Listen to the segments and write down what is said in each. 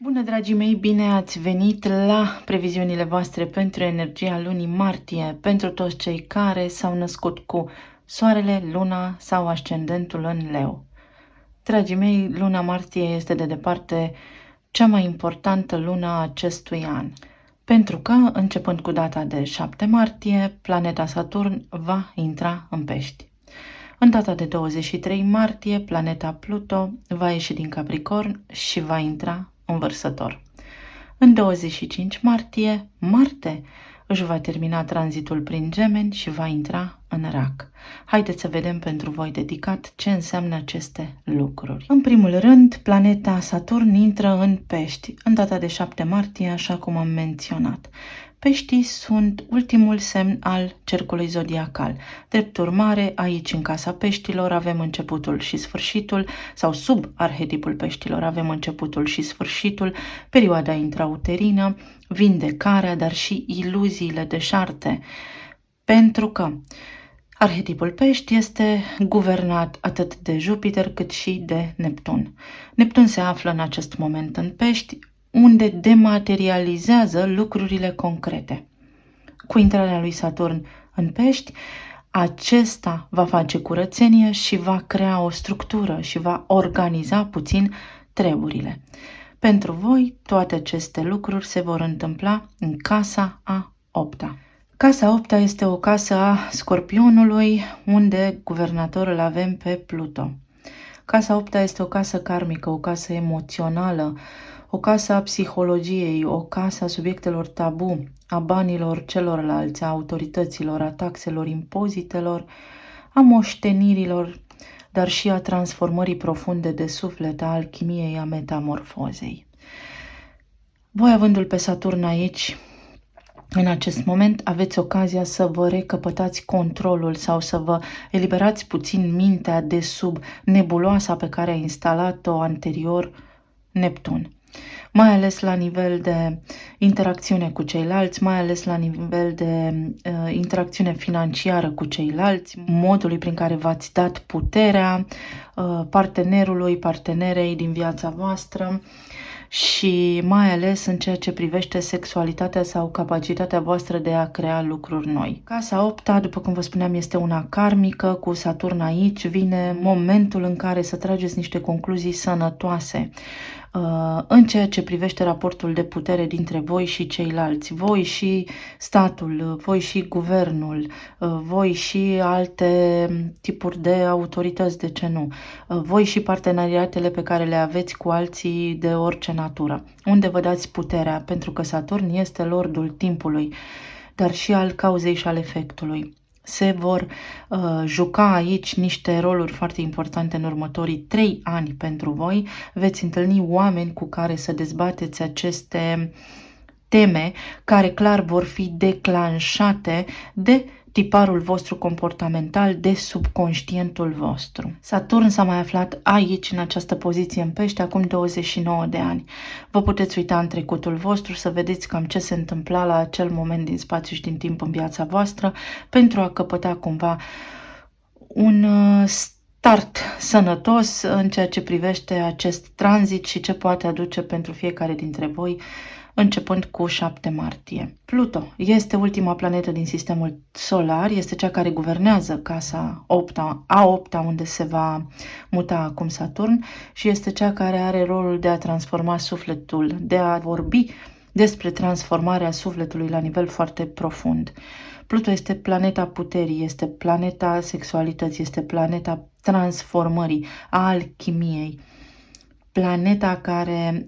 Bună, dragii mei, bine ați venit la previziunile voastre pentru energia lunii martie, pentru toți cei care s-au născut cu soarele, luna sau ascendentul în leu. Dragii mei, luna martie este de departe cea mai importantă lună a acestui an, pentru că, începând cu data de 7 martie, planeta Saturn va intra în Pești. În data de 23 martie, planeta Pluto va ieși din Capricorn și va intra în Vărsător. În 25 martie, Marte își va termina tranzitul prin Gemeni și va intra în Rac. Haideți să vedem pentru voi dedicat ce înseamnă aceste lucruri. În primul rând, planeta Saturn intră în Pești, în data de 7 martie, așa cum am menționat. Peștii sunt ultimul semn al cercului zodiacal. Drept urmare, aici în casa peștilor avem începutul și sfârșitul, sau sub arhetipul peștilor avem începutul și sfârșitul, perioada intrauterină, vindecarea, dar și iluziile deșarte. Pentru că arhetipul pești este guvernat atât de Jupiter cât și de Neptun. Neptun se află în acest moment în Pești, unde dematerializează lucrurile concrete. Cu intrarea lui Saturn în Pești, acesta va face curățenie și va crea o structură și va organiza puțin treburile. Pentru voi, toate aceste lucruri se vor întâmpla în casa a 8-a. Casa 8-a este o casă a Scorpionului, unde guvernator îl avem pe Pluto. Casa 8-a este o casă karmică, o casă emoțională, o casă a psihologiei, o casă a subiectelor tabu, a banilor celorlalți, a autorităților, a taxelor, impozitelor, a moștenirilor, dar și a transformării profunde de suflet, a alchimiei, a metamorfozei. Voi, avându-l pe Saturn aici, în acest moment, aveți ocazia să vă recăpătați controlul sau să vă eliberați puțin mintea de sub nebuloasa pe care a instalat-o anterior Neptun. Mai ales la nivel de interacțiune cu ceilalți, mai ales la nivel de interacțiune financiară cu ceilalți, modului prin care v-ați dat puterea partenerului, partenerei din viața voastră și mai ales în ceea ce privește sexualitatea sau capacitatea voastră de a crea lucruri noi. Casa 8-a, după cum vă spuneam, este una karmică, cu Saturn aici vine momentul în care să trageți niște concluzii sănătoase în ceea ce privește raportul de putere dintre voi și ceilalți, voi și statul, voi și guvernul, voi și alte tipuri de autorități, de ce nu, voi și parteneriatele pe care le aveți cu alții de orice natură, unde vă dați puterea, pentru că Saturn este lordul timpului, dar și al cauzei și al efectului. Se vor juca aici niște roluri foarte importante în următorii 3 ani pentru voi. Veți întâlni oameni cu care să dezbateți aceste teme care clar vor fi declanșate de tiparul vostru comportamental, de subconștientul vostru. Saturn s-a mai aflat aici, în această poziție în Pești, acum 29 de ani. Vă puteți uita în trecutul vostru să vedeți cam ce se întâmpla la acel moment din spațiu și din timp în viața voastră pentru a căpăta cumva un start sănătos în ceea ce privește acest tranzit și ce poate aduce pentru fiecare dintre voi începând cu 7 martie. Pluto este ultima planetă din sistemul solar, este cea care guvernează casa a 8-a, unde se va muta acum Saturn, și este cea care are rolul de a transforma sufletul, de a vorbi despre transformarea sufletului la nivel foarte profund. Pluto este planeta puterii, este planeta sexualității, este planeta transformării, a alchimiei. Planeta care,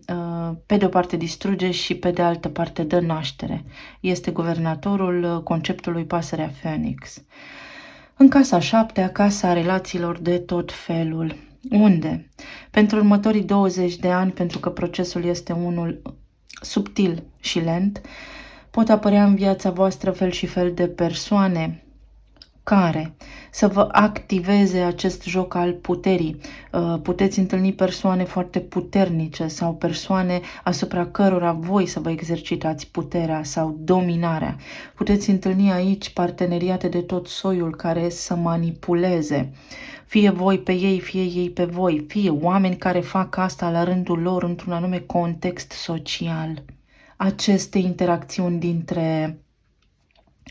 pe de o parte, distruge și pe de altă parte dă naștere. Este guvernatorul conceptului pasărea Phoenix. În casa 7-a, casa relațiilor de tot felul. Unde? Pentru următorii 20 de ani, pentru că procesul este unul subtil și lent, pot apărea în viața voastră fel și fel de persoane care să vă activeze acest joc al puterii. Puteți întâlni persoane foarte puternice sau persoane asupra cărora voi să vă exercitați puterea sau dominarea. Puteți întâlni aici parteneriate de tot soiul care să manipuleze. Fie voi pe ei, fie ei pe voi, fie oameni care fac asta la rândul lor într-un anume context social. Aceste interacțiuni dintre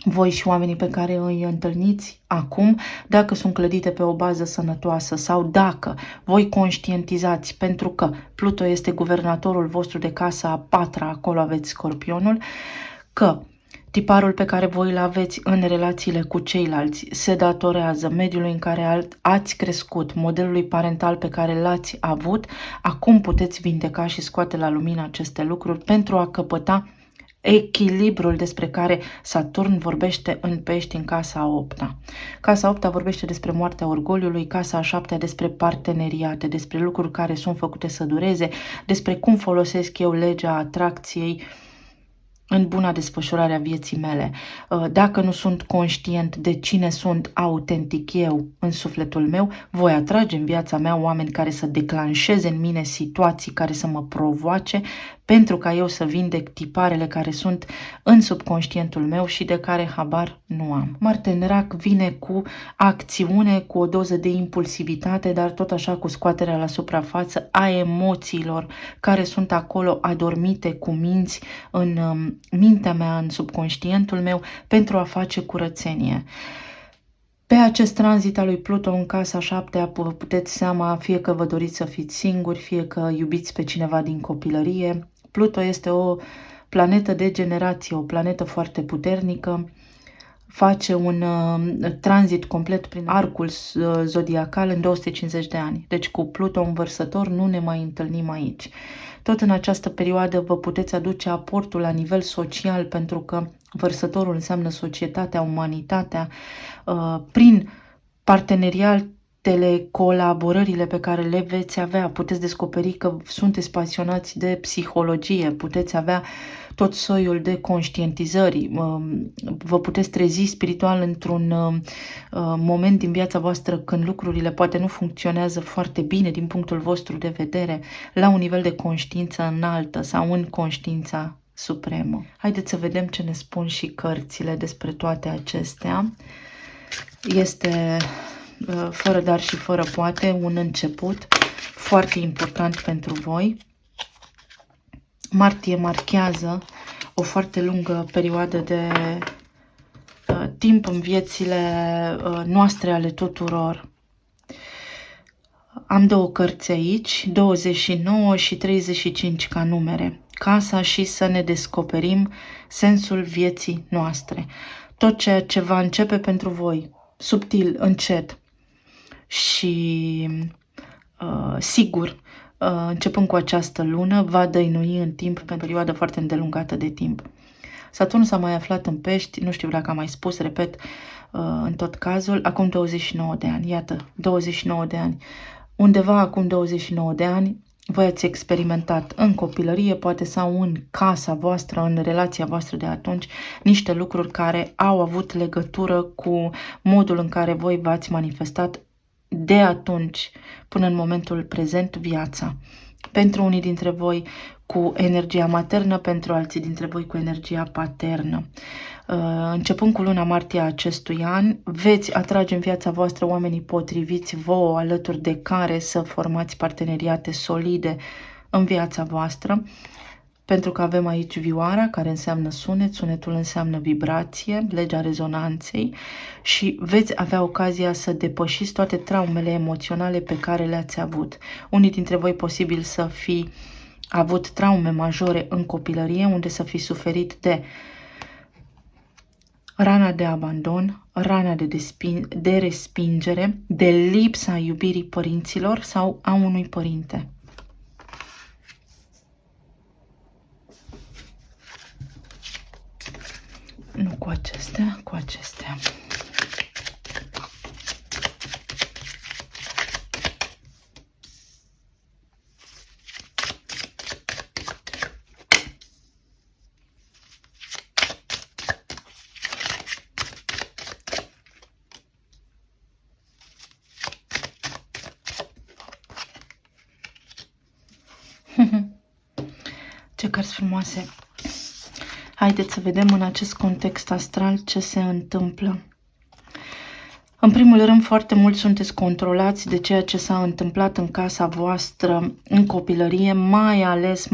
voi și oamenii pe care îi întâlniți acum, dacă sunt clădite pe o bază sănătoasă sau dacă voi conștientizați, pentru că Pluto este guvernatorul vostru de casa a patra, acolo aveți Scorpionul, că tiparul pe care voi îl aveți în relațiile cu ceilalți se datorează mediului în care ați crescut, modelului parental pe care l-ați avut. Acum puteți vindeca și scoate la lumină aceste lucruri pentru a căpăta echilibrul despre care Saturn vorbește în Pești în casa a 8-a. Casa a 8-a vorbește despre moartea orgoliului, casa a 7-a despre parteneriate, despre lucruri care sunt făcute să dureze, despre cum folosesc eu legea atracției în buna desfășurare a vieții mele. Dacă nu sunt conștient de cine sunt autentic eu în sufletul meu, voi atrage în viața mea oameni care să declanșeze în mine situații care să mă provoace pentru ca eu să vindec tiparele care sunt în subconștientul meu și de care habar nu am. Marte în Rac vine cu acțiune, cu o doză de impulsivitate, dar tot așa cu scoaterea la suprafață a emoțiilor care sunt acolo adormite cu minți în mintea mea, în subconștientul meu, pentru a face curățenie. Pe acest tranzit al lui Pluto în casa 7-a puteți seama fie că vă doriți să fiți singuri, fie că iubiți pe cineva din copilărie. Pluto este o planetă de generație, o planetă foarte puternică, face un tranzit complet prin arcul zodiacal în 250 de ani. Deci cu Pluto în Vărsător nu ne mai întâlnim aici. Tot în această perioadă vă puteți aduce aportul la nivel social, pentru că Vărsătorul înseamnă societatea, umanitatea, prin parteneriatele, colaborările pe care le veți avea. Puteți descoperi că sunteți pasionați de psihologie, puteți avea tot soiul de conștientizări, vă puteți trezi spiritual într-un moment din viața voastră când lucrurile poate nu funcționează foarte bine din punctul vostru de vedere, la un nivel de conștiință înaltă sau în conștiința supremă. Haideți să vedem ce ne spun și cărțile despre toate acestea. Este fără dar și fără poate un început foarte important pentru voi. Martie marchează o foarte lungă perioadă de timp în viețile noastre ale tuturor. Am două cărți aici, 29 și 35 ca numere. Casa și să ne descoperim sensul vieții noastre. Tot ceea ce va începe pentru voi, subtil, încet și sigur, începând cu această lună, va dăinui în timp, pe o perioadă foarte îndelungată de timp. Saturn s-a mai aflat în Pești, nu știu dacă am mai spus, repet, în tot cazul, acum 29 de ani. Iată, 29 de ani. Undeva acum 29 de ani, voi ați experimentat în copilărie, poate sau în casa voastră, în relația voastră de atunci, niște lucruri care au avut legătură cu modul în care voi v-ați manifestat de atunci până în momentul prezent viața. Pentru unii dintre voi cu energia maternă, pentru alții dintre voi cu energia paternă. Începând cu luna martie a acestui an, veți atrage în viața voastră oamenii potriviți vouă, alături de care să formați parteneriate solide în viața voastră, pentru că avem aici vioara, care înseamnă sunet, sunetul înseamnă vibrație, legea rezonanței, și veți avea ocazia să depășiți toate traumele emoționale pe care le-ați avut. Unii dintre voi posibil să fi avut traume majore în copilărie, unde să fi suferit de rana de abandon, rana de respingere, de lipsa iubirii părinților sau a unui părinte. Nu cu acestea, cu acestea. Ce cărți frumoase! Haideți să vedem în acest context astral ce se întâmplă. În primul rând, foarte mult sunteți controlați de ceea ce s-a întâmplat în casa voastră în copilărie, mai ales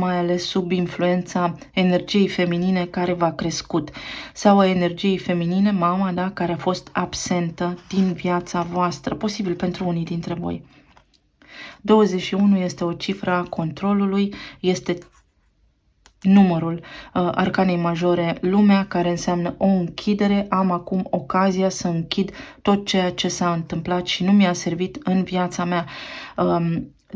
sub influența energiei feminine care v-a crescut sau a energiei feminine, mama, da, care a fost absentă din viața voastră, posibil pentru unii dintre voi. 21 este o cifră a controlului, este numărul arcanei majore lumea, care înseamnă o închidere. Am acum ocazia să închid tot ceea ce s-a întâmplat și nu mi-a servit în viața mea.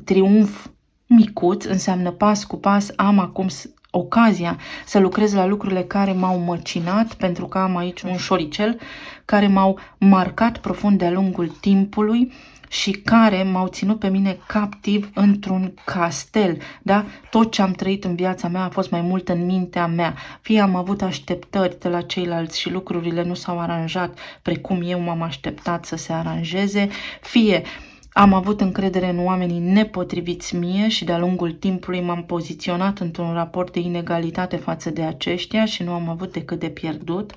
Triumf micuț înseamnă pas cu pas, am acum ocazia să lucrez la lucrurile care m-au măcinat, pentru că am aici un șoricel care m-au marcat profund de-a lungul timpului și care m-au ținut pe mine captiv într-un castel, da? Tot ce am trăit în viața mea a fost mai mult în mintea mea. Fie am avut așteptări de la ceilalți și lucrurile nu s-au aranjat precum eu m-am așteptat să se aranjeze, fie am avut încredere în oamenii nepotriviți mie și de-a lungul timpului m-am poziționat într-un raport de inegalitate față de aceștia și nu am avut decât de pierdut.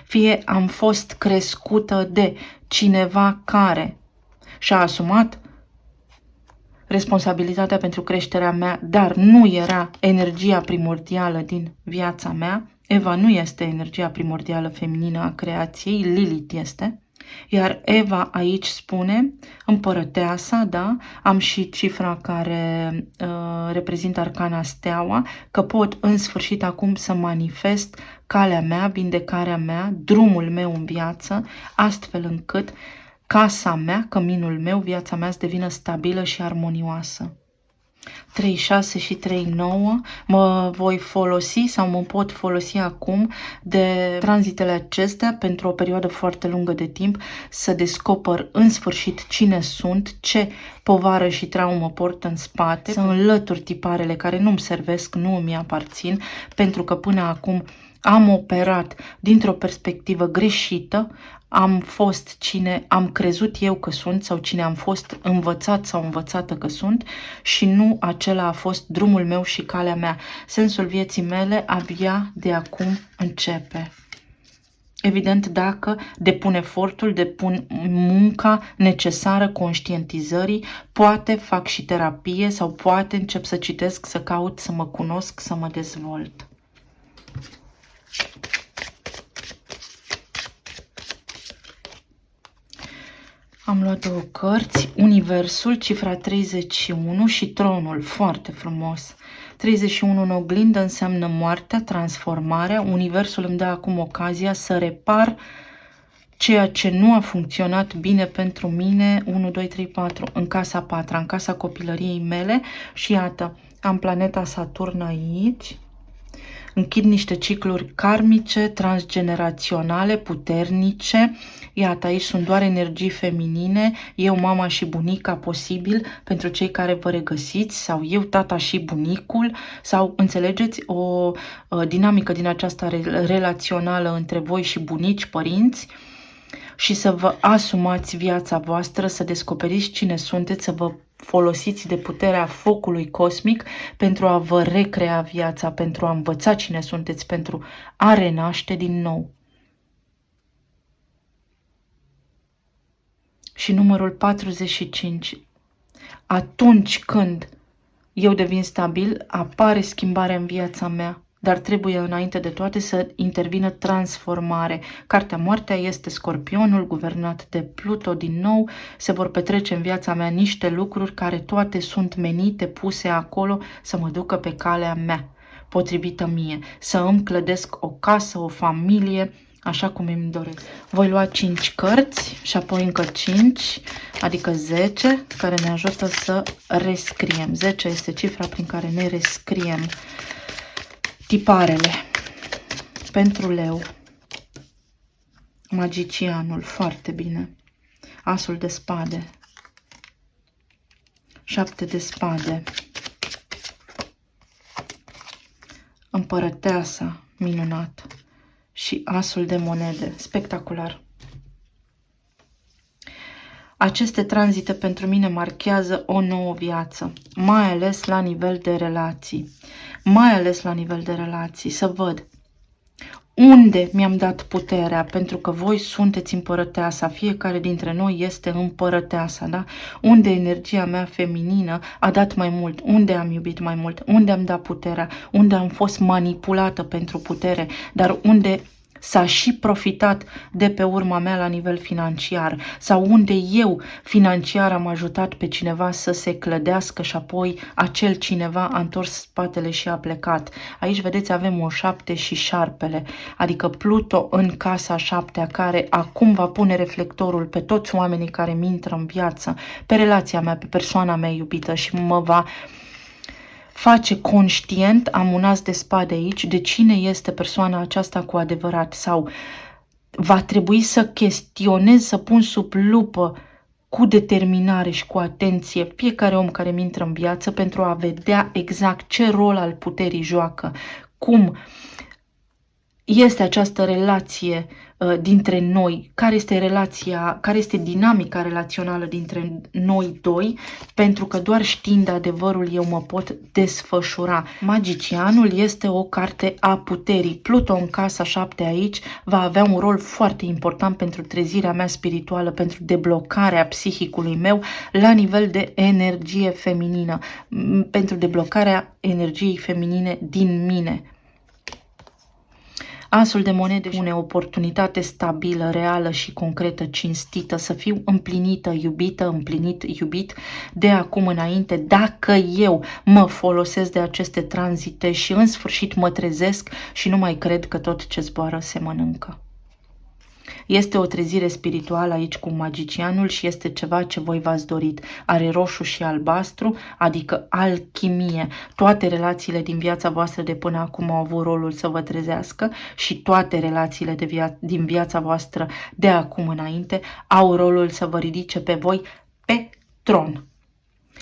Fie am fost crescută de cineva care și-a asumat responsabilitatea pentru creșterea mea, dar nu era energia primordială din viața mea. Eva nu este energia primordială feminină a creației, Lilith este. Iar Eva aici spune, împărăteasa, da, am și cifra care reprezintă arcana steaua, că pot în sfârșit acum să manifest calea mea, vindecarea mea, drumul meu în viață, astfel încât casa mea, căminul meu, viața mea să devină stabilă și armonioasă. 3.6 și 3.9 mă voi folosi sau mă pot folosi acum de tranzitele acestea pentru o perioadă foarte lungă de timp, să descoper în sfârșit cine sunt, ce povară și traumă port în spate, să înlătur tiparele care nu-mi servesc, nu îmi aparțin, pentru că până acum am operat dintr-o perspectivă greșită, am fost cine am crezut eu că sunt sau cine am fost învățat sau învățată că sunt și nu acela a fost drumul meu și calea mea. Sensul vieții mele abia de acum începe. Evident, dacă depun efortul, depun munca necesară conștientizării, poate fac și terapie sau poate încep să citesc, să caut, să mă cunosc, să mă dezvolt. Am luat două cărți, Universul, cifra 31 și Tronul, foarte frumos. 31 în oglindă înseamnă moartea, transformarea. Universul îmi dă acum ocazia să repar ceea ce nu a funcționat bine pentru mine, 1, 2, 3, 4, în casa 4, în casa copilăriei mele și iată, am planeta Saturn aici. Închid niște cicluri karmice, transgeneraționale, puternice. Iată, aici sunt doar energii feminine, eu, mama și bunica, posibil, pentru cei care vă regăsiți, sau eu, tata și bunicul, sau, înțelegeți, o dinamică din aceasta relațională între voi și bunici, părinți, și să vă asumați viața voastră, să descoperiți cine sunteți, să vă folosiți de puterea focului cosmic pentru a vă recrea viața, pentru a învăța cine sunteți, pentru a renaște din nou. Și numărul 45. Atunci când eu devin stabil, apare schimbarea în viața mea. Dar trebuie înainte de toate să intervină transformare. Cartea Moartea este Scorpionul, guvernat de Pluto din nou. Se vor petrece în viața mea niște lucruri care toate sunt menite, puse acolo să mă ducă pe calea mea, potrivită mie. Să îmi clădesc o casă, o familie, așa cum îmi doresc. Voi lua 5 cărți și apoi încă 5, adică 10, care ne ajută să rescriem. 10 este cifra prin care ne rescriem tiparele. Pentru leu, magicianul, foarte bine. Asul de spade, 7 de spade, împărăteasa, minunat, și asul de monede, spectacular. Aceste tranzite pentru mine marchează o nouă viață, mai ales la nivel de relații. Mai ales la nivel de relații, să văd unde mi-am dat puterea, pentru că voi sunteți împărăteasa, fiecare dintre noi este împărăteasa, da? Unde energia mea feminină a dat mai mult, unde am iubit mai mult, unde am dat puterea, unde am fost manipulată pentru putere, dar unde s-a și profitat de pe urma mea la nivel financiar, sau unde eu financiar am ajutat pe cineva să se clădească și apoi acel cineva a întors spatele și a plecat. Aici vedeți avem un 7 și șarpele, adică Pluto în casa 7-a, care acum va pune reflectorul pe toți oamenii care mi intră în viață, pe relația mea, pe persoana mea iubită și mă va face conștient, am un as de spade aici, de cine este persoana aceasta cu adevărat, sau va trebui să chestionez, să pun sub lupă cu determinare și cu atenție fiecare om care mi intră în viață pentru a vedea exact ce rol al puterii joacă, cum este această relație dintre noi, care este relația, care este dinamica relațională dintre noi doi, pentru că doar știind adevărul eu mă pot desfășura. Magicianul este o carte a puterii. Pluto în casa 7 aici va avea un rol foarte important pentru trezirea mea spirituală, pentru deblocarea psihicului meu la nivel de energie feminină, pentru deblocarea energiei feminine din mine. Asul de monede pune oportunitate stabilă, reală și concretă, cinstită, să fiu împlinită, iubită, împlinit, iubit de acum înainte, dacă eu mă folosesc de aceste tranzite și în sfârșit mă trezesc și nu mai cred că tot ce zboară se mănâncă. Este o trezire spirituală aici cu magicianul și este ceva ce voi v-ați dorit. Are roșu și albastru, adică alchimie. Toate relațiile din viața voastră de până acum au avut rolul să vă trezească și toate relațiile din viața voastră de acum înainte au rolul să vă ridice pe voi pe tron.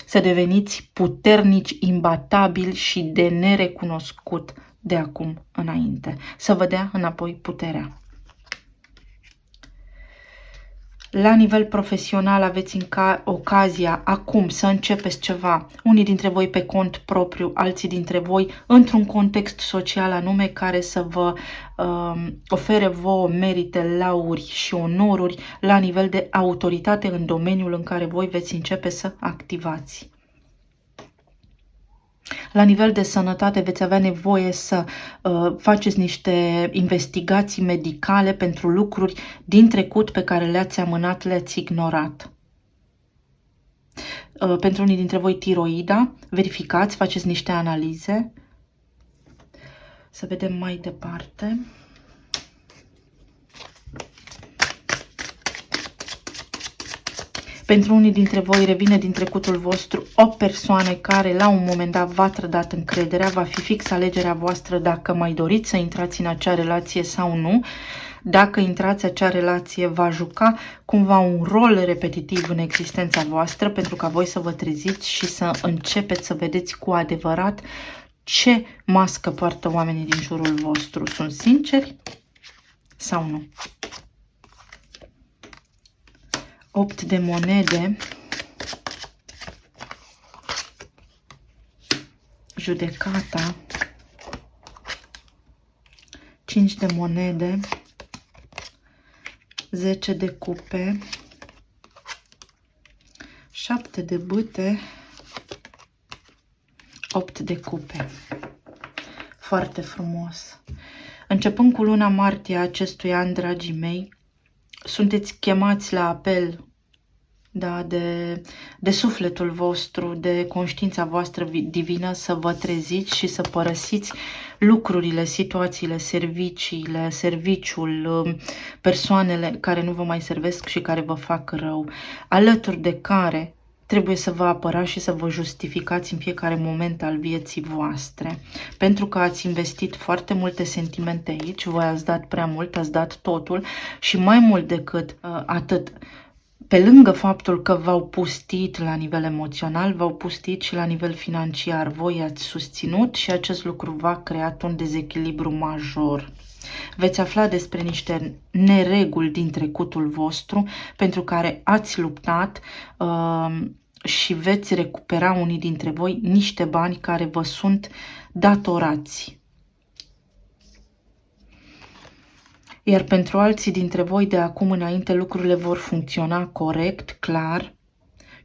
Să deveniți puternici, imbatabili și de nerecunoscut de acum înainte. Să vă dea înapoi puterea. La nivel profesional aveți ocazia acum să începeți ceva, unii dintre voi pe cont propriu, alții dintre voi într-un context social anume care să vă ofere vouă merite, lauri și onoruri la nivel de autoritate în domeniul în care voi veți începe să activați. La nivel de sănătate veți avea nevoie să faceți niște investigații medicale pentru lucruri din trecut pe care le-ați amânat, le-ați ignorat. Pentru unii dintre voi tiroida, verificați, faceți niște analize. Să vedem mai departe. Pentru unii dintre voi revine din trecutul vostru o persoană care la un moment dat v-a trădat încrederea, va fi fix alegerea voastră dacă mai doriți să intrați în acea relație sau nu. Dacă intrați, acea relație va juca cumva un rol repetitiv în existența voastră pentru ca voi să vă treziți și să începeți să vedeți cu adevărat ce mască poartă oamenii din jurul vostru. Sunt sinceri sau nu? 8 de monede, judecata, 5 de monede, 10 de cupe, 7 de bâte, 8 de cupe. Foarte frumos. Începând cu luna martie a acestui an, dragii mei, sunteți chemați la apel, da, de sufletul vostru, de conștiința voastră divină să vă treziți și să părăsiți lucrurile, situațiile, serviciile, serviciul, persoanele care nu vă mai servesc și care vă fac rău, alături de care trebuie să vă apărați și să vă justificați în fiecare moment al vieții voastre. Pentru că ați investit foarte multe sentimente aici, voi ați dat prea mult, ați dat totul și mai mult decât atât, pe lângă faptul că v-au pustit la nivel emoțional, v-au pustit și la nivel financiar. Voi ați susținut și acest lucru v-a creat un dezechilibru major. Veți afla despre niște nereguli din trecutul vostru pentru care ați luptat și veți recupera unii dintre voi niște bani care vă sunt datorați. Iar pentru alții dintre voi de acum înainte lucrurile vor funcționa corect, clar,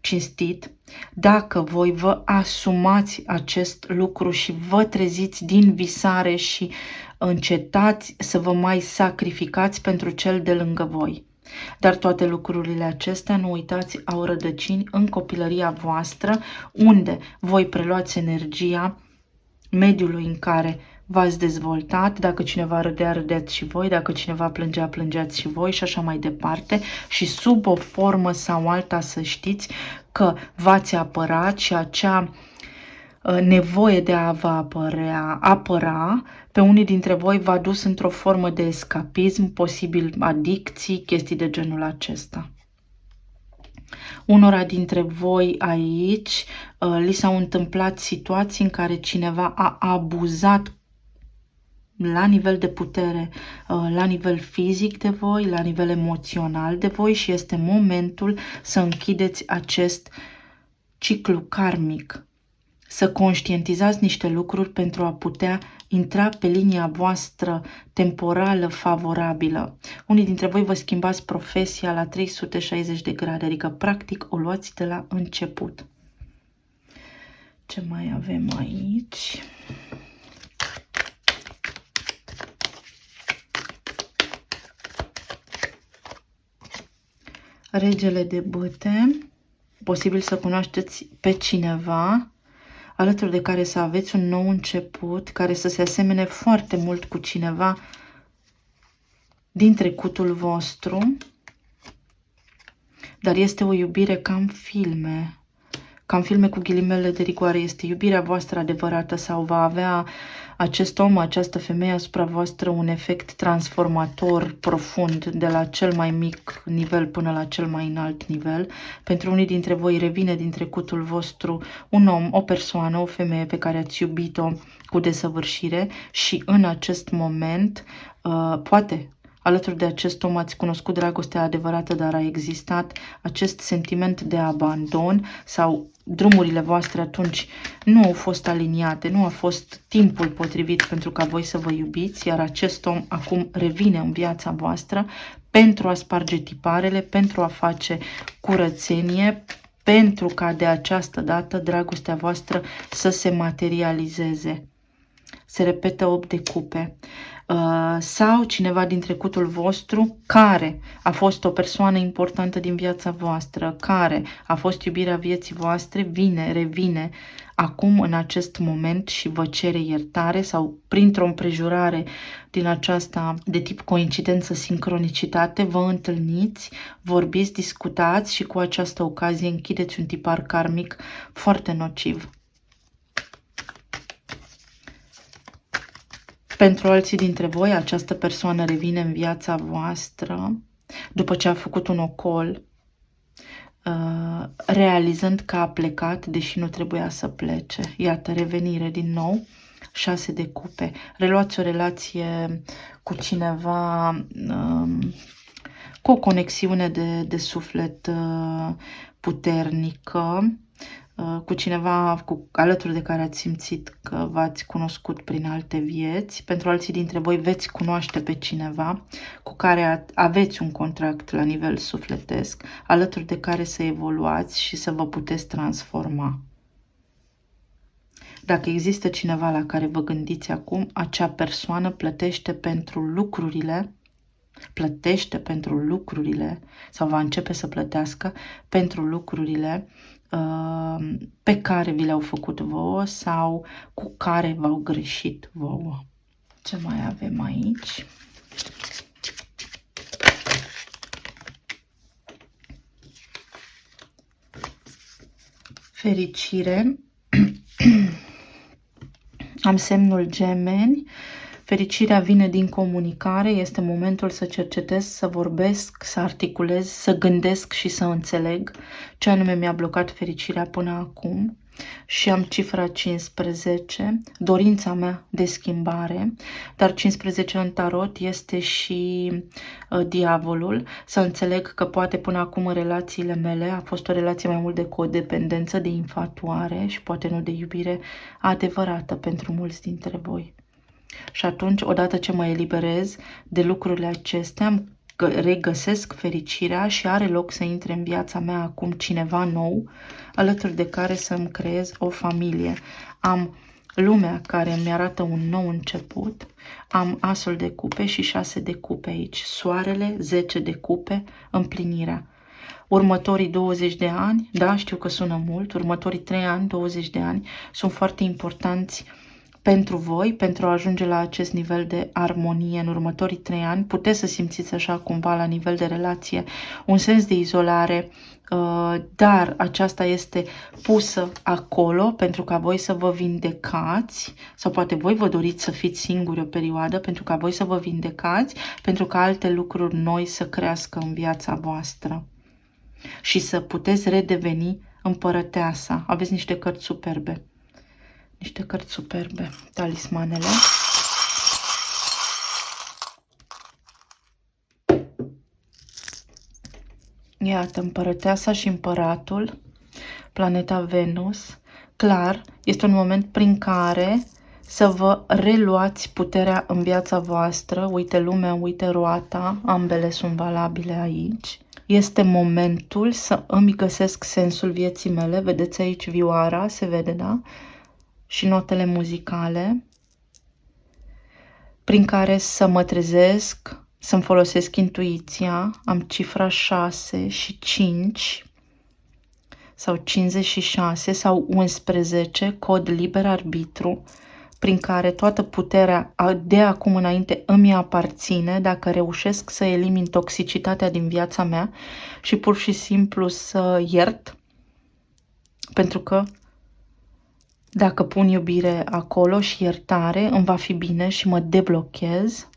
cinstit, dacă voi vă asumați acest lucru și vă treziți din visare și încetați să vă mai sacrificați pentru cel de lângă voi. Dar toate lucrurile acestea, nu uitați, au rădăcini în copilăria voastră, unde voi preluați energia mediului în care v-ați dezvoltat, dacă cineva râdea, râdeați și voi, dacă cineva plângea, plângeați și voi și așa mai departe. Și sub o formă sau alta să știți că v-ați apărat și acea nevoie de a vă apăra pe unii dintre voi v-a dus într-o formă de escapism, posibil adicții, chestii de genul acesta. Unora dintre voi aici li s-au întâmplat situații în care cineva a abuzat la nivel de putere, la nivel fizic de voi, la nivel emoțional de voi și este momentul să închideți acest ciclu karmic, să conștientizați niște lucruri pentru a putea intra pe linia voastră temporală favorabilă. Unii dintre voi vă schimbați profesia la 360 de grade, adică practic o luați de la început. Ce mai avem aici? Regele de bâte, posibil să cunoașteți pe cineva alături de care să aveți un nou început, care să se asemene foarte mult cu cineva din trecutul vostru, dar este o iubire ca în filme cu ghilimele de rigoare, este iubirea voastră adevărată sau va avea acest om, această femeie asupra voastră un efect transformator profund de la cel mai mic nivel până la cel mai înalt nivel. Pentru unii dintre voi revine din trecutul vostru un om, o persoană, o femeie pe care ați iubit-o cu desăvârșire și în acest moment poate alături de acest om ați cunoscut dragostea adevărată, dar a existat acest sentiment de abandon sau drumurile voastre atunci nu au fost aliniate, nu a fost timpul potrivit pentru ca voi să vă iubiți, iar acest om acum revine în viața voastră pentru a sparge tiparele, pentru a face curățenie, pentru ca de această dată dragostea voastră să se materializeze. Se repetă 8 de cupe. Sau cineva din trecutul vostru care a fost o persoană importantă din viața voastră, care a fost iubirea vieții voastre, revine acum în acest moment și vă cere iertare sau printr-o împrejurare din aceasta de tip coincidență, sincronicitate, vă întâlniți, vorbiți, discutați și cu această ocazie închideți un tipar karmic foarte nociv. Pentru alții dintre voi, această persoană revine în viața voastră după ce a făcut un ocol, realizând că a plecat, deși nu trebuia să plece. Iată, revenire din nou, 6 de cupe. Reluați o relație cu cineva, cu o conexiune de suflet puternică, cu cineva alături de care ați simțit că v-ați cunoscut prin alte vieți. Pentru alții dintre voi veți cunoaște pe cineva cu care aveți un contract la nivel sufletesc, alături de care să evoluați și să vă puteți transforma. Dacă există cineva la care vă gândiți acum, acea persoană plătește pentru lucrurile sau va începe să plătească pentru lucrurile pe care vi le-au făcut vouă sau cu care v-au greșit vouă. Ce mai avem aici? Fericire. Am semnul Gemeni. Fericirea vine din comunicare, este momentul să cercetez, să vorbesc, să articulez, să gândesc și să înțeleg ce anume mi-a blocat fericirea până acum. și am cifra 15, dorința mea de schimbare, dar 15 în tarot este și diavolul, să înțeleg că poate până acum în relațiile mele a fost o relație mai mult de codependență, de infatuare și poate nu de iubire adevărată pentru mulți dintre voi. Și atunci, odată ce mă eliberez de lucrurile acestea, regăsesc fericirea și are loc să intre în viața mea acum cineva nou, alături de care să-mi creez o familie. Am lumea care mi arată un nou început, am asul de cupe și 6 de cupe aici, soarele, 10 de cupe, împlinirea. Următorii 20 de ani, da, știu că sună mult, următorii 3 ani, 20 de ani, sunt foarte importanți pentru voi, pentru a ajunge la acest nivel de armonie în următorii 3 ani. Puteți să simțiți așa cumva la nivel de relație un sens de izolare, dar aceasta este pusă acolo pentru ca voi să vă vindecați, sau poate voi vă doriți să fiți singuri o perioadă pentru ca voi să vă vindecați, pentru ca alte lucruri noi să crească în viața voastră și să puteți redeveni împărăteasa. Aveți niște cărți superbe. Niște cărți superbe, talismanele. Iată, împărăteasa și împăratul, planeta Venus. Clar, este un moment prin care să vă reluați puterea în viața voastră. Uite lumea, uite roata, ambele sunt valabile aici. Este momentul să îmi găsesc sensul vieții mele. Vedeți aici vioara, se vede, da? Și notele muzicale, prin care să mă trezesc, să-mi folosesc intuiția. Am cifra 6 și 5 sau 56 sau 11, cod liber arbitru, prin care toată puterea de acum înainte îmi aparține dacă reușesc să elimin toxicitatea din viața mea și pur și simplu să iert, pentru că dacă pun iubire acolo și iertare, îmi va fi bine și mă deblochez.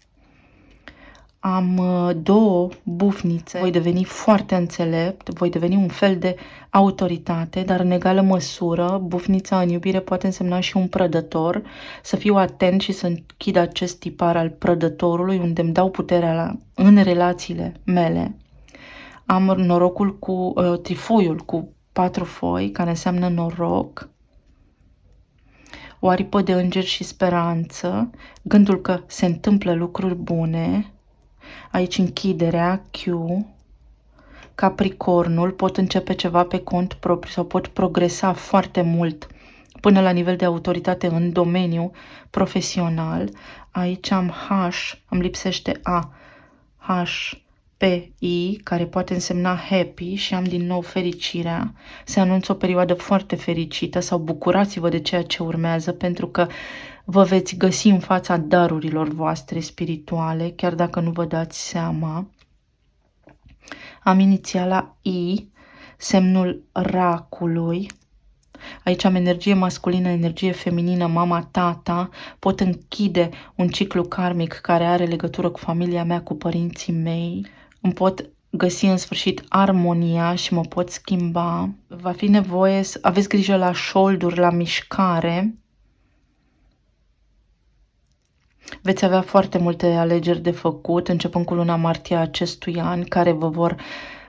Am 2 bufnițe, voi deveni foarte înțelept, voi deveni un fel de autoritate, dar în egală măsură, bufnița în iubire poate însemna și un prădător, să fiu atent și să închid acest tipar al prădătorului, unde îmi dau puterea în relațiile mele. Am norocul cu trifoiul cu 4 foi, care înseamnă noroc, o aripă de îngeri și speranță, gândul că se întâmplă lucruri bune, aici închiderea, Q, Capricornul, pot începe ceva pe cont propriu sau pot progresa foarte mult până la nivel de autoritate în domeniu profesional. Aici am H, îmi lipsește A, H, P-I, care poate însemna happy și am din nou fericirea. Se anunță o perioadă foarte fericită sau bucurați-vă de ceea ce urmează, pentru că vă veți găsi în fața darurilor voastre spirituale, chiar dacă nu vă dați seama. Am inițiala I, semnul racului. Aici am energie masculină, energie feminină, mama, tata. Pot închide un ciclu karmic care are legătură cu familia mea, cu părinții mei. Îmi pot găsi în sfârșit armonia și mă pot schimba. Va fi nevoie să aveți grijă la șolduri, la mișcare. Veți avea foarte multe alegeri de făcut, începând cu luna martie a acestui an, care vă vor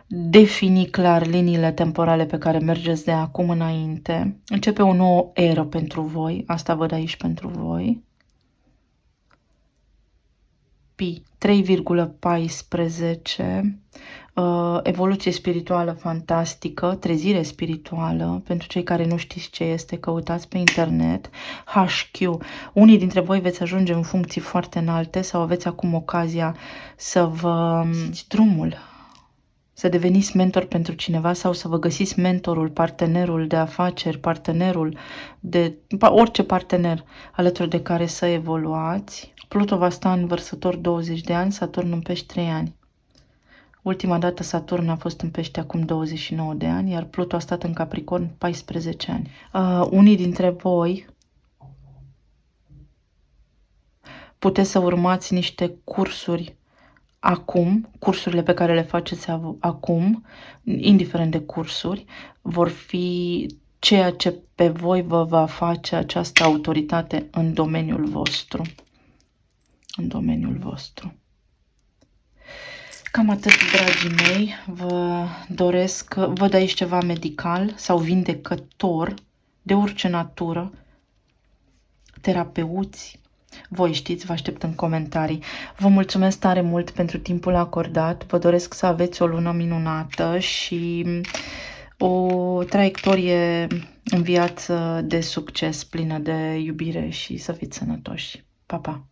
defini clar liniile temporale pe care mergeți de acum înainte. Începe o nouă eră pentru voi, asta văd aici pentru voi. Pi 3,14, evoluție spirituală fantastică, trezire spirituală, pentru cei care nu știți ce este, căutați pe internet. HQ, unii dintre voi veți ajunge în funcții foarte înalte sau aveți acum ocazia să vă drumul, să deveniți mentor pentru cineva sau să vă găsiți mentorul, partenerul de afaceri, partenerul de orice partener alături de care să evoluați. Pluto va sta în Vărsător 20 de ani, Saturn în Pești 3 ani. Ultima dată Saturn a fost în Pești acum 29 de ani, iar Pluto a stat în Capricorn 14 ani. Unii dintre voi puteți să urmați niște cursuri acum, cursurile pe care le faceți acum, indiferent de cursuri, vor fi ceea ce pe voi vă va face această autoritate în domeniul vostru. În domeniul vostru. Cam atât, dragii mei, vă doresc, văd aici ceva medical sau vindecător, de orice natură, terapeuți, voi știți, vă aștept în comentarii. Vă mulțumesc tare mult pentru timpul acordat, vă doresc să aveți o lună minunată și o traiectorie în viață de succes, plină de iubire și să fiți sănătoși. Pa, pa!